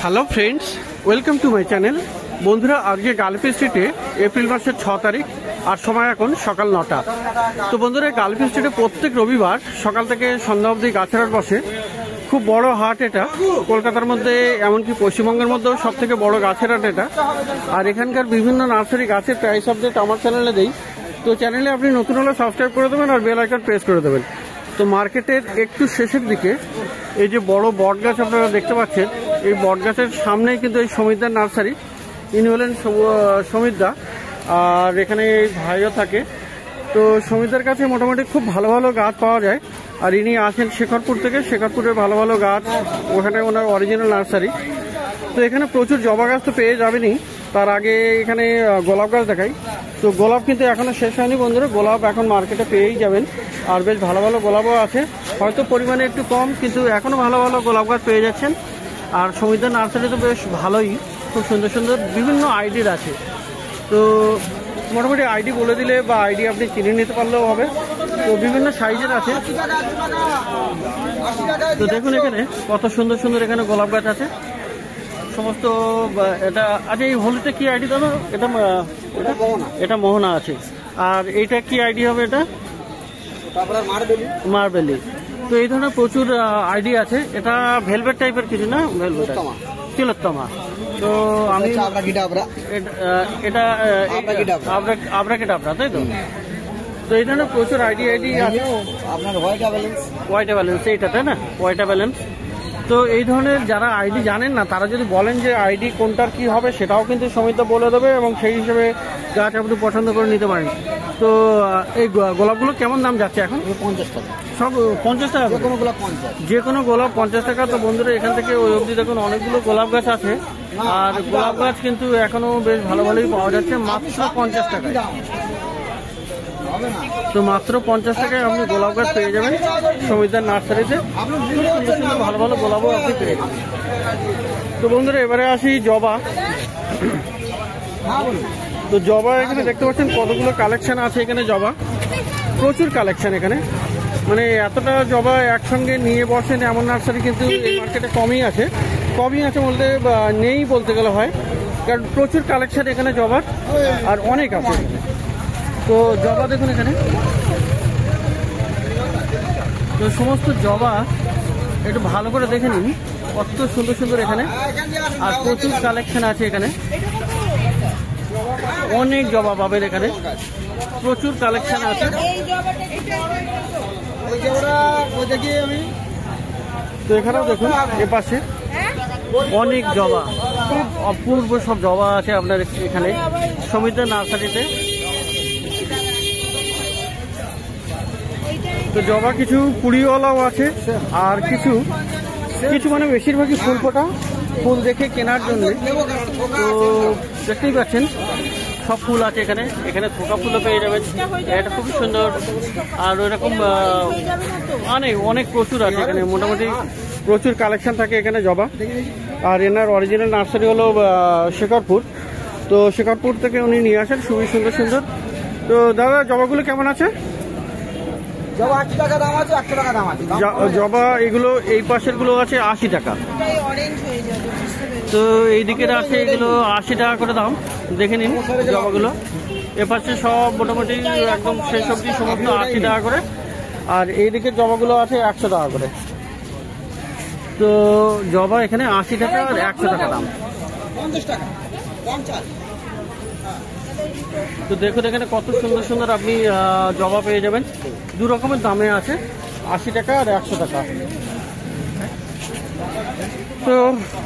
Hello friends, welcome to my channel. বন্ধুরা, আজকে গালফি স্ট্রিটে এপ্রিল মাসের 6 তারিখ আর সময় এখন সকাল 9টা। তো বন্ধুরা, গালফি স্ট্রিটে প্রত্যেক রবিবার সকাল থেকে সন্ধ্যা অবধি গাছের হাট বসে। খুব বড় হাট এটা, কলকাতার মধ্যে এমনকি পশ্চিমবঙ্গের মধ্যেও সব থেকে বড় গাছের হাট এটা। আর এখানকার বিভিন্ন নার্সারি গাছের প্রাইস আপডেট আমার চ্যানেলে দেই। তো চ্যানেলে আপনি নতুন হলে সাবস্ক্রাইব করে দেবেন আর বেল আইকন প্রেস করে দেবেন। তো মার্কেটের একটু শেষের দিকে এই যে বড় বট গাছ আপনারা দেখতে পাচ্ছেন, এই বট গাছের সামনেই কিন্তু এই সমিতদার নার্সারি। ইনি হলেন সমিতদা, আর এখানে এই ভাইও থাকে। তো সমিতদার কাছে মোটামুটি খুব ভালো ভালো গাছ পাওয়া যায়। আর ইনি আসেন শেখরপুর থেকে, শেখরপুরের ভালো ভালো গাছ, ওখানে ওনার অরিজিনাল নার্সারি। তো এখানে প্রচুর জবা গাছ তো পেয়ে যাবেনই। তার আগে এখানে গোলাপ গাছ দেখাই। তো গোলাপ কিন্তু এখনো শেষ হয়নি বন্ধুরা, গোলাপ এখন মার্কেটে পেয়েই যাবেন। আর বেশ ভালো ভালো গোলাপও আছে, হয়তো পরিমাণে একটু কম, কিন্তু এখনো ভালো ভালো গোলাপ গাছ পেয়ে যাচ্ছেন। আর সমিতদার নার্সারি তো বেশ ভালোই, খুব সুন্দর সুন্দর বিভিন্ন আইডির আছে। তো মোটামুটি আইডি বলে দিলে বা আইডি আপনি চিনে নিতে পারলেও হবে। তো বিভিন্ন সাইজের আছে। তো দেখুন এখানে কত সুন্দর সুন্দর এখানে গোলাপ গাছ আছে সমস্ত। এটা আচ্ছা, এই হলুদটা কি আইডি দাদা? এটা মোহনা আছে। আর এইটা কি আইডি হবে? এটা মার্বেলি। তো এই ধরনের প্রচুর আইডি আছে। এটা ভেলভেট টাইপের কিছু না? ভেলভেট, তিলোত্তমা। তো আমি এটা আবরাকেডাবরা, তাই তো? তো এই ধরনের প্রচুর আইডি আছে। আপনার হোয়াইট ব্যালেন্স এইটা, তাই না? White balance. তো এই ধরনের যারা আইডি জানেন না, তারা যদি বলেন যে আইডি কোনটার কি হবে, সেটাও কিন্তু সমিত বলে দেবে, এবং সেই হিসেবে গাছ আপনি পছন্দ করে নিতে পারেন। তো এই গোলাপগুলো কেমন দাম যাচ্ছে এখন? 50 টাকা সব। 50 টাকা যে কোনো গোলাপ 50 টাকা। তো বন্ধুরা, এখান থেকে ওই অবধি দেখুন অনেকগুলো গোলাপ গাছ আছে। আর গোলাপ গাছ কিন্তু এখনো বেশ ভালো ভালোই পাওয়া যাচ্ছে, মাত্র 50 টাকায়। তো মাত্র 50 টাকায় আপনি গোলাপ গাছ পেয়ে যাবেন সমিতদার নার্সারিতে। সুন্দর সুন্দর ভালো ভালো গোলাপও আপনি পেয়ে যাবেন। তো বন্ধুরা, এবারে আসি জবা। তো জবা এখানে দেখতে পাচ্ছেন কতগুলো কালেকশন আছে এখানে। জবা প্রচুর কালেকশন এখানে, মানে এতটা জবা একসঙ্গে নিয়ে বসেন এমন নার্সারি কিন্তু এই মার্কেটে কমই আছে বলতে নেই বলতে গেলে হয়, কারণ প্রচুর কালেকশন এখানে জবার আর অনেক আছে। তো জবা দেখুন এখানে, তো সমস্ত জবা একটু ভালো করে দেখে নিন, কত সুন্দর সুন্দর এখানে। আর প্রচুর কালেকশন আছে এখানে, অনেক জবা পাবেন এখানে, প্রচুর কালেকশন আছে। তো এখানেও দেখুন এপাশে অনেক জবা, খুব অপূর্ব সব জবা আছে আপনার এখানে সমিতদার নার্সারিতে। তো জবা কিছু কুড়িওয়ালাও আছে, আর কিছু মানে বেশিরভাগই ফুল ফোটা, ফুল দেখে কেনার জন্য। তো দেখতেই পাচ্ছেন সব ফুল আছে এখানে। এখানে থোকা ফুলও পেয়ে যাবেন, এটা খুবই সুন্দর। আর ওইরকম অনেক প্রচুর আছে এখানে, মোটামুটি প্রচুর কালেকশন থাকে এখানে জবা। আর এনার অরিজিনাল নার্সারি হলো শেখরপুর। তো শেখরপুর থেকে উনি নিয়ে আসেন খুবই সুন্দর সুন্দর। তো দাদা, জবাগুলো কেমন আছে? জবা 80 টাকা দাম আছে, 100 টাকা দাম আছে। জবা এগুলো এই পাশের গুলো আছে 80 টাকা। তো এই দিকের আছে এগুলো 80 টাকা করে দাম। দেখে নিন জবাগুলো। এ পাশে সব মোটামুটি একদম সেই সবজি সমস্ত 80 টাকা করে। আর এই দিকের জবাগুলো আছে 100 টাকা করে। তো জবা এখানে 80 টাকা আর 100 টাকা দাম। 50 টাকা 50। তো দেখুন এখানে কত সুন্দর সুন্দর আপনি জবা পেয়ে যাবেন, দু রকমের দামে আছে, 80 টাকা আর 100 টাকা। তো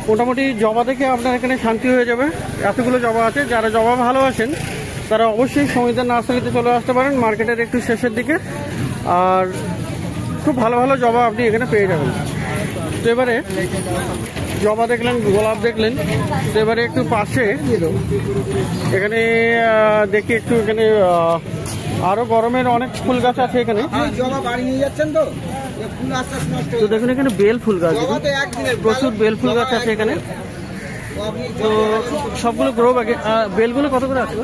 মোটামুটি জবা দেখে আপনার এখানে শান্তি হয়ে যাবে, এতগুলো জবা আছে। যারা জবা ভালোবাসেন তারা অবশ্যই সমিতদার নার্সারিতে চলে আসতে পারেন মার্কেটের একটু শেষের দিকে। আর খুব ভালো ভালো জবা আপনি এখানে পেয়ে যাবেন। তো এবারে জবা দেখলেন, গোলাপ দেখলেন, তো এবারে একটু পাশে এখানে দেখি একটু, এখানে আরো গরমের অনেক ফুল গাছ আছে এখানে। জবা বাড়ি নিয়ে যাচ্ছেন তো? তো দেখুন এখানে বেল ফুল গাছ, প্রচুর বেল ফুল গাছ আছে এখানে। তো সবগুলো গ্রো ব্যাগে। বেলগুলো কত করে আছে?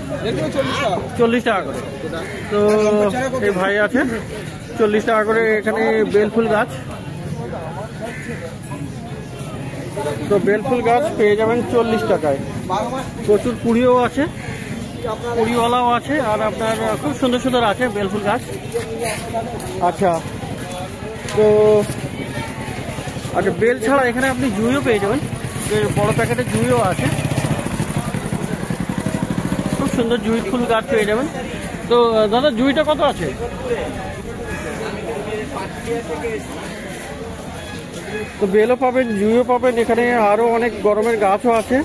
40 টাকা করে। তো এই ভাই আছে 40 টাকা করে এখানে বেল ফুল গাছ। তো বেলফুল গাছ পেয়ে যাবেন 40 টাকায়। প্রচুর কুড়িও আছে, কুড়িওয়ালাও আছে, আর আপনার খুব সুন্দর সুন্দর আছে বেলফুল গাছ। আচ্ছা, তো আচ্ছা বেল ছাড়া এখানে আপনি জুঁইও পেয়ে যাবেন, যে বড় প্যাকেটের জুঁইও আছে, খুব সুন্দর জুঁই ফুল গাছ পেয়ে যাবেন। তো দাদা জুঁইটা কত আছে? তো বেলও পাবেন, জুঁইও পাবেন, এখানে আরো অনেক গরমের গাছও আছে।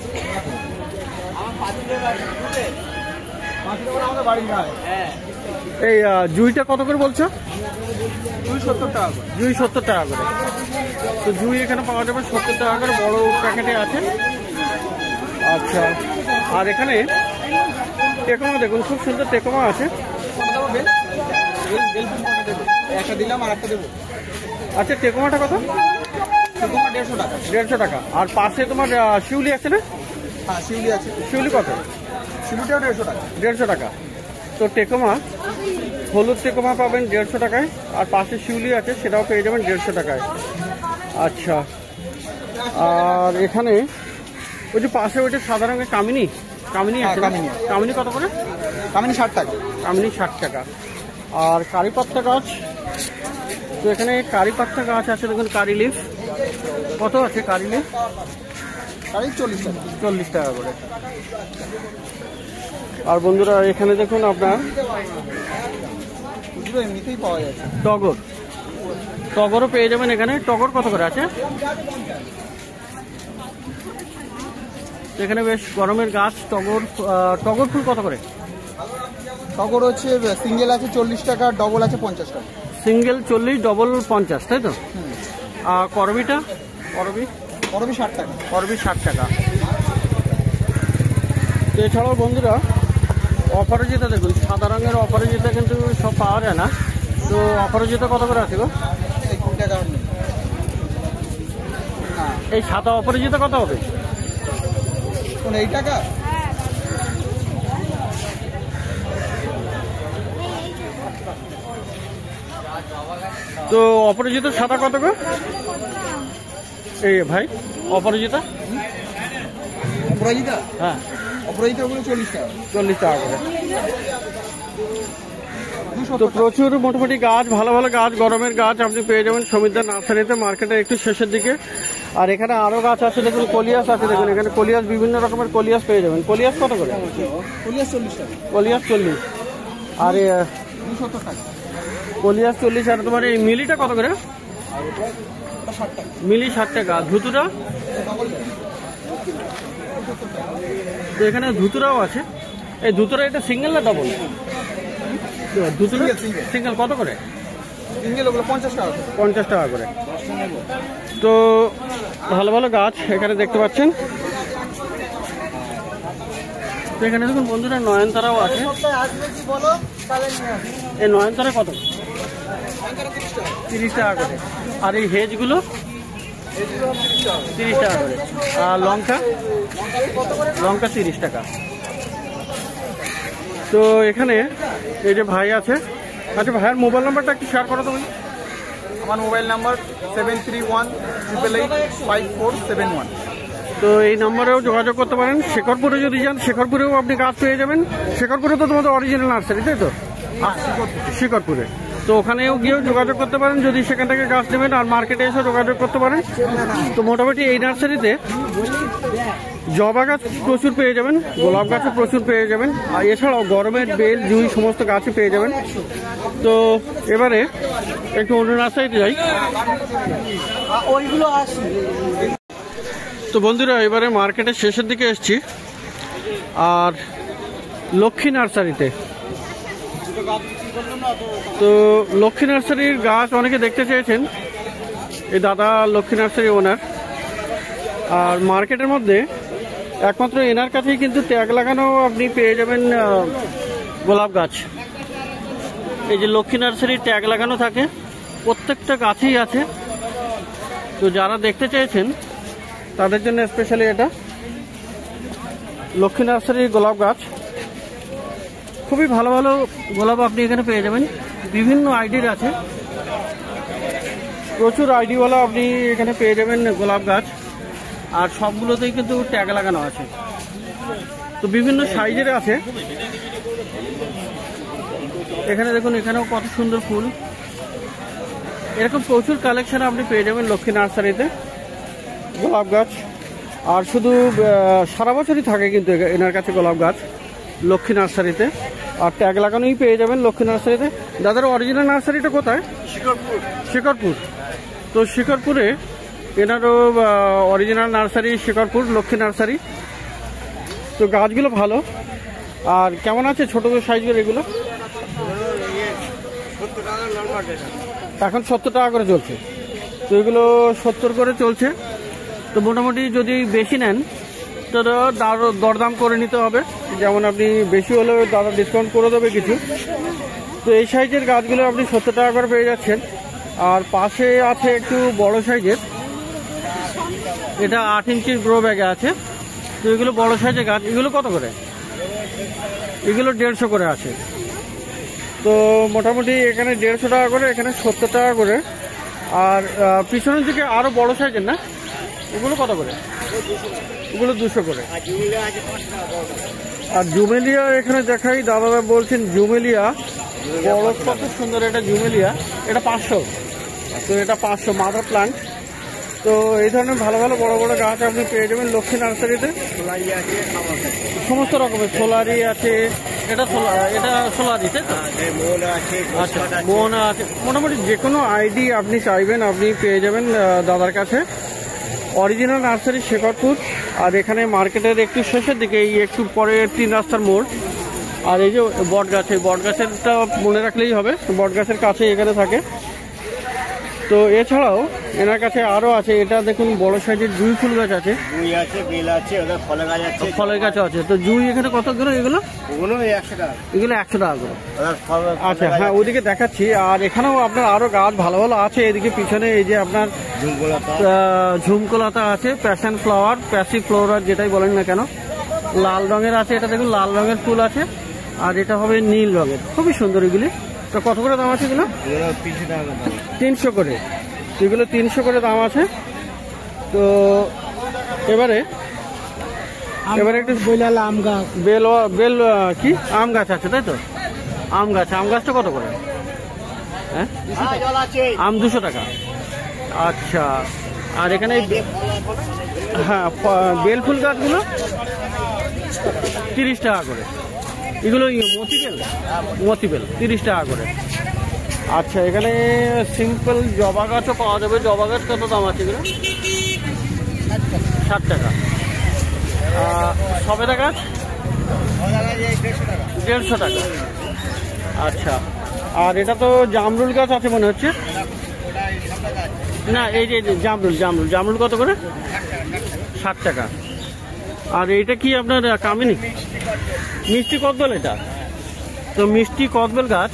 এই জুঁইটা কত করে বলছো? জুঁই 70 টাকা। জুঁই 70 টাকা করে। তো জুঁই এখানে পাওয়া যাবে 70 টাকা করে, বড় প্যাকেটে আছে। আচ্ছা, আর এখানে টেকোমা দেখুন, খুব সুন্দর টেকোমা আছে। একটা দিলাম আর একটা দেবো। আচ্ছা, টেকোমাটা কত? টেকোমা 150 টাকা। 150 টাকা। আর পাশে তোমার শিউলি আছে না? হ্যাঁ, শিউলি আছে। শিউলি কত? শিউলিটাও 150 টাকা। 150 টাকা। তো টেকোমা, হলুদ টেকোমা পাবেন 150 টাকায়, আর পাশে শিউলি আছে সেটাও পেয়ে যাবেন 150 টাকায়। আচ্ছা, আর এখানে ওই যে পাশে ওইটা সাদা রঙের কামিনী, কামিনী আছে। কামিনী কত করে? কামিনী 60 টাকা। কামিনী 60 টাকা। আর কারি পাত্তা গাছ, তো এখানে কারি পাত্তা গাছ আছে দেখুন, কারি লিফ কত আছে? কারি লিফ কারি 40 টাকা। 40 টাকা করে। আর বন্ধুরা এখানে দেখুন আপনার এমনিতেই পাওয়া যাচ্ছে টগর, টগরও পেয়ে যাবেন এখানে। টগর কত করে আছে? এখানে বেশ গরমের গাছ টগর। টগর ফুল কত করে? টগর হচ্ছে সিঙ্গেল আছে 40 টাকা, ডবল আছে 50 টাকা। সিঙ্গেল 40, ডবল 50, তাই তো? আর করবিটা? করবি 60 টাকা। করবি 60 টাকা। তো এছাড়াও বন্ধুরা অপরাজিতা দেখুন, সাদা রঙের অপরাজিতা কিন্তু সব পাওয়া যায় না। তো অপরাজিতা কত করে আছে গো? 20 টাকা। এই সাদা অপরাজিতা কত হবে? কোন 8 টাকা? তো অপরাজিতা সাদা কত গো? এই ভাই অপরাজিতা? অপরাজিতা? হ্যাঁ, অপরাজিতা ওগুলো 40 টাকা। 40 টাকা করে। তো প্রচুর মোটামুটি গাছ, ভালো ভালো গাছ, গরমের গাছ আপনি পেয়ে যাবেন সমিতা নার্সারিতে, মার্কেটের একটু শেষের দিকে। আর এখানে আরো গাছ আছে দেখুন, কলিয়াস আছে দেখুন, এখানে কলিয়াস, বিভিন্ন রকমের কলিয়াস পেয়ে যাবেন। কলিয়াস কত করে? কলিয়াস 40 টাকা। কলিয়াস 40। আর 270 টাকা। কলিয়াস 40। আর তোমার এই মিলিটা কত করে? 60 টাকা। মিলি 60 টাকা। ধুতুরা? তো এখানে ধুতুরাও আছে। এই ধুতুরা এটা সিঙ্গেল না ডবল? ধুতুরা সিঙ্গেল কত করে? সিঙ্গেল ওগুলো 50 টাকা। 50 টাকা করে। তো ভালো ভালো গাছ এখানে দেখতে পাচ্ছেন। তো এখানে দেখুন বন্ধুরা নয়নতারাও আছে। এই নয়নতারা কত? 30 টাকা করে। আর এই হেজগুলো 30 টাকা করে। আর লঙ্কা? লঙ্কা 30 টাকা। তো এখানে এই যে ভাই আছে, আচ্ছা ভাইয়ের মোবাইল নাম্বারটা একটু শেয়ার করো তুমি। আমার মোবাইল নাম্বার 7318885471। তো এই নাম্বারেও যোগাযোগ করতে পারেন। শেখরপুরে যদি যান, শেখরপুরেও আপনি গাছ পেয়ে যাবেন। শেখরপুরে তো তোমাদের অরিজিনাল নার্সারি, তাই তো? শেখরপুরে। তো ওখানেও গিয়েও যোগাযোগ করতে পারেন যদি সেখান থেকে গাছ নেবেন, আর মার্কেটে এসে যোগাযোগ করতে পারেন। তো মোটামুটি এই নার্সারিতে জবা গাছ প্রচুর পেয়ে যাবেন, গোলাপ গাছও প্রচুর পেয়ে যাবেন, আর এছাড়াও গরমের বেল, জুঁই সমস্ত গাছই পেয়ে যাবেন। তো এবারে একটু অন্য নার্সারিতে যাই। তো বন্ধুরা এবারে মার্কেটের শেষের দিকে এসছি, আর লক্ষ্মী নার্সারিতে। তো লক্ষ্মী নার্সারির গাছ অনেকে দেখতে চেয়েছেন, এই দাদা লক্ষ্মী নার্সারি ওনার। আর মার্কেটের মধ্যে একমাত্র এনার কাছেই কিন্তু ট্যাগ লাগানো আপনি পেয়ে যাবেন গোলাপ গাছ। এই যে লক্ষ্মী নার্সারির ট্যাগ লাগানো থাকে, প্রত্যেকটা গাছেই আছে। তো যারা দেখতে চেয়েছেন তাদের জন্য স্পেশালি এটা লক্ষ্মী নার্সারির গোলাপ গাছ। খুবই ভালো ভালো গোলাপ আপনি এখানে পেয়ে যাবেন, বিভিন্ন আইডির আছে, প্রচুর আইডিওয়ালা আপনি এখানে পেয়ে যাবেন গোলাপ গাছ। আর সবগুলোতেই কিন্তু ট্যাগ লাগানো আছে। তো বিভিন্ন সাইজের আছে। এখানে দেখুন, এখানেও কত সুন্দর ফুল। এরকম প্রচুর কালেকশন আপনি পেয়ে যাবেন লক্ষ্মী নার্সারিতে। গোলাপ গাছ আর শুধু সারা বছরই থাকে কিন্তু এনার কাছে গোলাপ গাছ লক্ষ্মী নার্সারিতে। আর ট্যাগ লাগানোই পেয়ে যাবেন লক্ষ্মী নার্সারিতে। দাদার অরিজিনাল নার্সারিটা কোথায়? শিকরপুর। তো শিকরপুরে এনারও original nursery Shikarpur Lakshmi nursery. তো গাছগুলো ভালো। আর কেমন আছে ছোট সাইজের এগুলো? এখন 70 টাকা করে চলছে। তো এগুলো 70 করে চলছে। তো মোটামুটি যদি বেশি নেন তো দরদাম করে নিতে হবে। যেমন আপনি বেশি হলেও দাদা ডিসকাউন্ট করে দেবে কিছু। তো এই সাইজের গাছগুলো আপনি 70 টাকা করে পেয়ে যাচ্ছেন। আর পাশে আছে একটু বড় সাইজের, এটা 8 ইঞ্চির গ্রো ব্যাগে আছে। তো এগুলো বড় সাইজের গাছ। এগুলো কত করে? এগুলো 150 করে আছে। তো মোটামুটি এখানে 150 টাকা করে, এখানে 70 টাকা করে। আর পিছনের দিকে আরো বড় সাইজের না, ওগুলো কত করে? ওগুলো 200 করে। আর জুমেলিয়া এখানে দেখাই, দাদারা বলছেন জুমেলিয়া বড়, কত সুন্দর এটা জুমেলিয়া। এটা 500। তো এটা 500 মাদার প্লান্ট। তো এই ধরনের ভালো ভালো বড় বড় গাছ আপনি পেয়ে যাবেন লক্ষ্মী নার্সারিতে। সমস্ত রকমের সোলারি আছে। এটা সোলারি, তাই তো? আচ্ছা, মোহনা আছে। মোটামুটি যে কোনো আইডি আপনি চাইবেন আপনি পেয়ে যাবেন দাদার কাছে। Original nursery Shekharpur. আর এখানে মার্কেটের একটু শেষের দিকে, এই একটু পরে 3 রাস্তার মোড়। আর এই যে বট গাছ, এই বট গাছেরটা মনে রাখলেই হবে, বট গাছের কাছে এখানে থাকে। তো এছাড়াও এনার কাছে আরো আছে। এটা দেখুন বড় সাইজের জুঁই ফুল গাছ আছে, জুঁই আছে, বেল আছে, ওদের ফলের গাছ আছে। ফলের গাছ আছে। তো জুঁই এখানে কত করে? এগুলো 100 টাকা। এগুলো 100 টাকা করে। আচ্ছা, হ্যাঁ, ওইদিকে দেখাচ্ছি। আর এখানেও আপনার আরো গাছ ভালো ভালো আছে। এদিকে পিছনে এই যে আপনার ঝুমকোলতা আছে, প্যাশন ফ্লাওয়ার, প্যাসি ফ্লোরার যেটাই বলেন না কেন। লাল রঙের আছে, এটা দেখুন লাল রঙের ফুল আছে। আর এটা হবে নীল রঙের, খুবই সুন্দর এগুলি। তো কত করে দাম আছে এগুলো? 300 করে। এগুলো 300 করে দাম আছে। তো এবারে একটু আম গাছ, বেল কি আম গাছ আছে, তাই তো? আম গাছটা কত করে? হ্যাঁ, আম 200 টাকা। আচ্ছা। আর এখানে হ্যাঁ, বেল ফুল গাছগুলো 30 টাকা করে। এগুলো মতিবেল 30 টাকা করে। আচ্ছা, এখানে সিম্পল জবা গাছও পাওয়া যাবে। জবা গাছ কত দাম আছে এগুলো? 60 টাকা। সবেদা গাছ 150 টাকা। আচ্ছা। আর এটা তো জামরুল গাছ আছে মনে হচ্ছে না? এই যে জামরুল কত করে? 60 টাকা। আর এইটা কি আপনার কামিনী মিষ্টি কদবেল? এটা তো মিষ্টি কদবেল গাছ।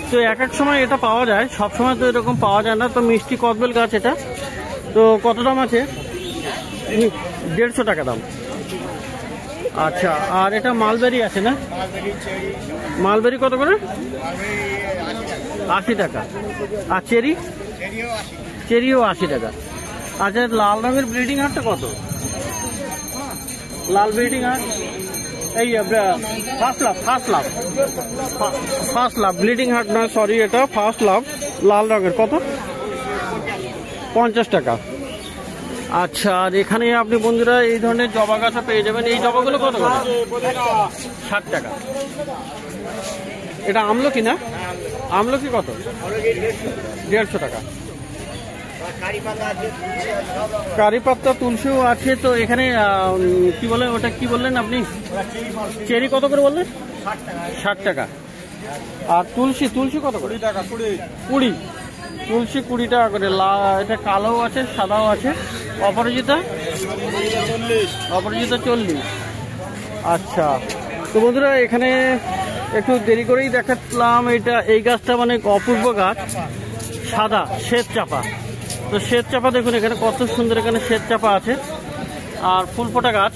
তো এক এক সময় এটা পাওয়া যায়, সব সময় তো এরকম পাওয়া যায় না। তো মিষ্টি কদবেল গাছ এটা। তো কত দাম আছে? 150 টাকা দাম। আচ্ছা। আর এটা মালবেরি আছে না? মালবেরি কত করে? 80 টাকা। আর চেরিও 80 টাকা। আচ্ছা, লাল রঙের ব্লিডিং হার্টটা কত? লাল ব্লিডিং হার্ট এই ফার্স্ট লাভ ব্লিডিং হার্ট না, সরি, এটা ফার্স্ট লাভ লাল রঙের। কত? 50 টাকা। আচ্ছা। আর এখানে আপনি বন্ধুরা এই ধরনের জবা গাছও পেয়ে যাবেন। এই জবাগুলো কত করে? 60 টাকা। এটা আমলকি না? আমলকি কত? 150 টাকা। কারি পাতা, তুলসীও আছে। তো এখানে কি বলে, ওটা কি বললেন আপনি? চেরি কত করে বললেন? 60 টাকা। আর তুলসী কত করে? 20। তুলসী 20 টাকা করে। এটা কালোও আছে, সাদাও আছে। অপরাজিতা 40। আচ্ছা। তো বন্ধুরা এখানে একটু দেরি করেই দেখালাম। এই গাছটা মানে অপূর্ব গাছ, সাদা শ্বেত চাপা। তো শ্বেত চাপা দেখুন এখানে কত সুন্দর, এখানে শ্বেত চাপা আছে। আর ফুল ফোটা গাছ।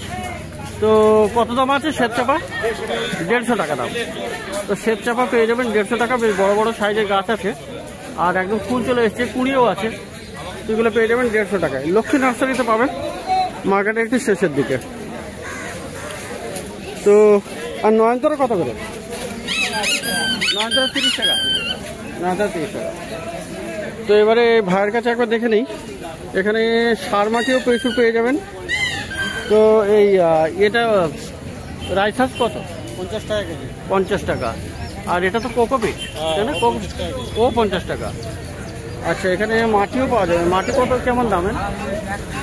তো কত দাম আছে শ্বেত চাপা? 150 টাকা দাম। তো শ্বেত চাপা পেয়ে যাবেন 150 টাকা। বেশ বড় বড় সাইজের গাছ আছে। আর একদম ফুল চলে এসছে, কুড়িও আছে। এগুলো পেয়ে যাবেন 150 টাকায়। লক্ষ্মী নার্সারিতে পাবেন মার্কেটের একটু শেষের দিকে। তো আর নয়নতারা কত করে? নয়নতারা 30 টাকা। নয়নতারা 30 টাকা। তো এবারে ভাইয়ের কাছে একবার দেখে নিই, এখানে সার মাটিও প্রচুর পেয়ে যাবেন। তো এই এটা রাইসাস কত? 50 টাকা কেজি। 50 টাকা। আর এটা তো কোকোপিট, তাই না? ও 50 টাকা। আচ্ছা, এখানে মাটিও পাওয়া যাবে। মাটি কত, কেমন দামের?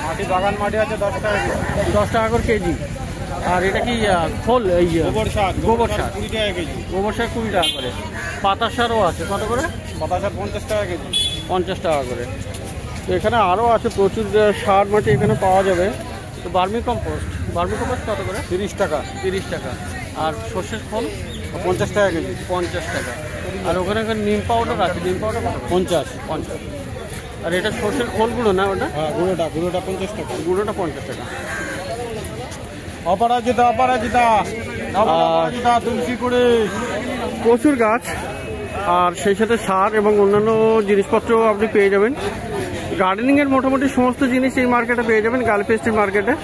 মাটি বাগান মাটি আছে 10 টাকা কেজি। 10 টাকা করে কেজি। আর এটা কি খোল? এই গোবর সার। গোবর সার 20 টাকা কেজি। গোবর সার 20 টাকা করে। পাতা সারও আছে কত করে? পাতা সার 50 টাকা কেজি। 50 টাকা করে। তো এখানে আরও আছে প্রচুর সার মাটি এখানে পাওয়া যাবে। তো বার্মি কম্পোস্ট কত করে? 30 টাকা। 30 টাকা। আর সর্ষের খোল 50 টাকা কেজি। 50 টাকা। আর ওখানে নিম পাউডার আছে, নিম পাউডার 50। আর এটা সর্ষের খোল গুঁড়ো না ওটা? হ্যাঁ, গুঁড়োটা 50 টাকা। গুঁড়োটা 50 টাকা। অপরাজিতা তুলসী করে প্রচুর গাছ আর সেই সাথে সার এবং অন্যান্য জিনিসপত্র আপনি পেয়ে যাবেন। গার্ডেনিংয়ের মোটামুটি সমস্ত জিনিস এই মার্কেটে পেয়ে যাবেন, গালফি স্ট্রিট মার্কেটে।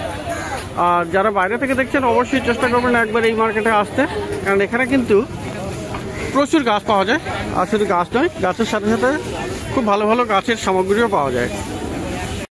আর যারা বাইরে থেকে দেখছেন অবশ্যই চেষ্টা করবেন একবার এই মার্কেটে আসতে, কারণ এখানে কিন্তু প্রচুর গাছ পাওয়া যায়। আর শুধু গাছ নয়, গাছের সাথে সাথে খুব ভালো ভালো গাছের সামগ্রীও পাওয়া যায়।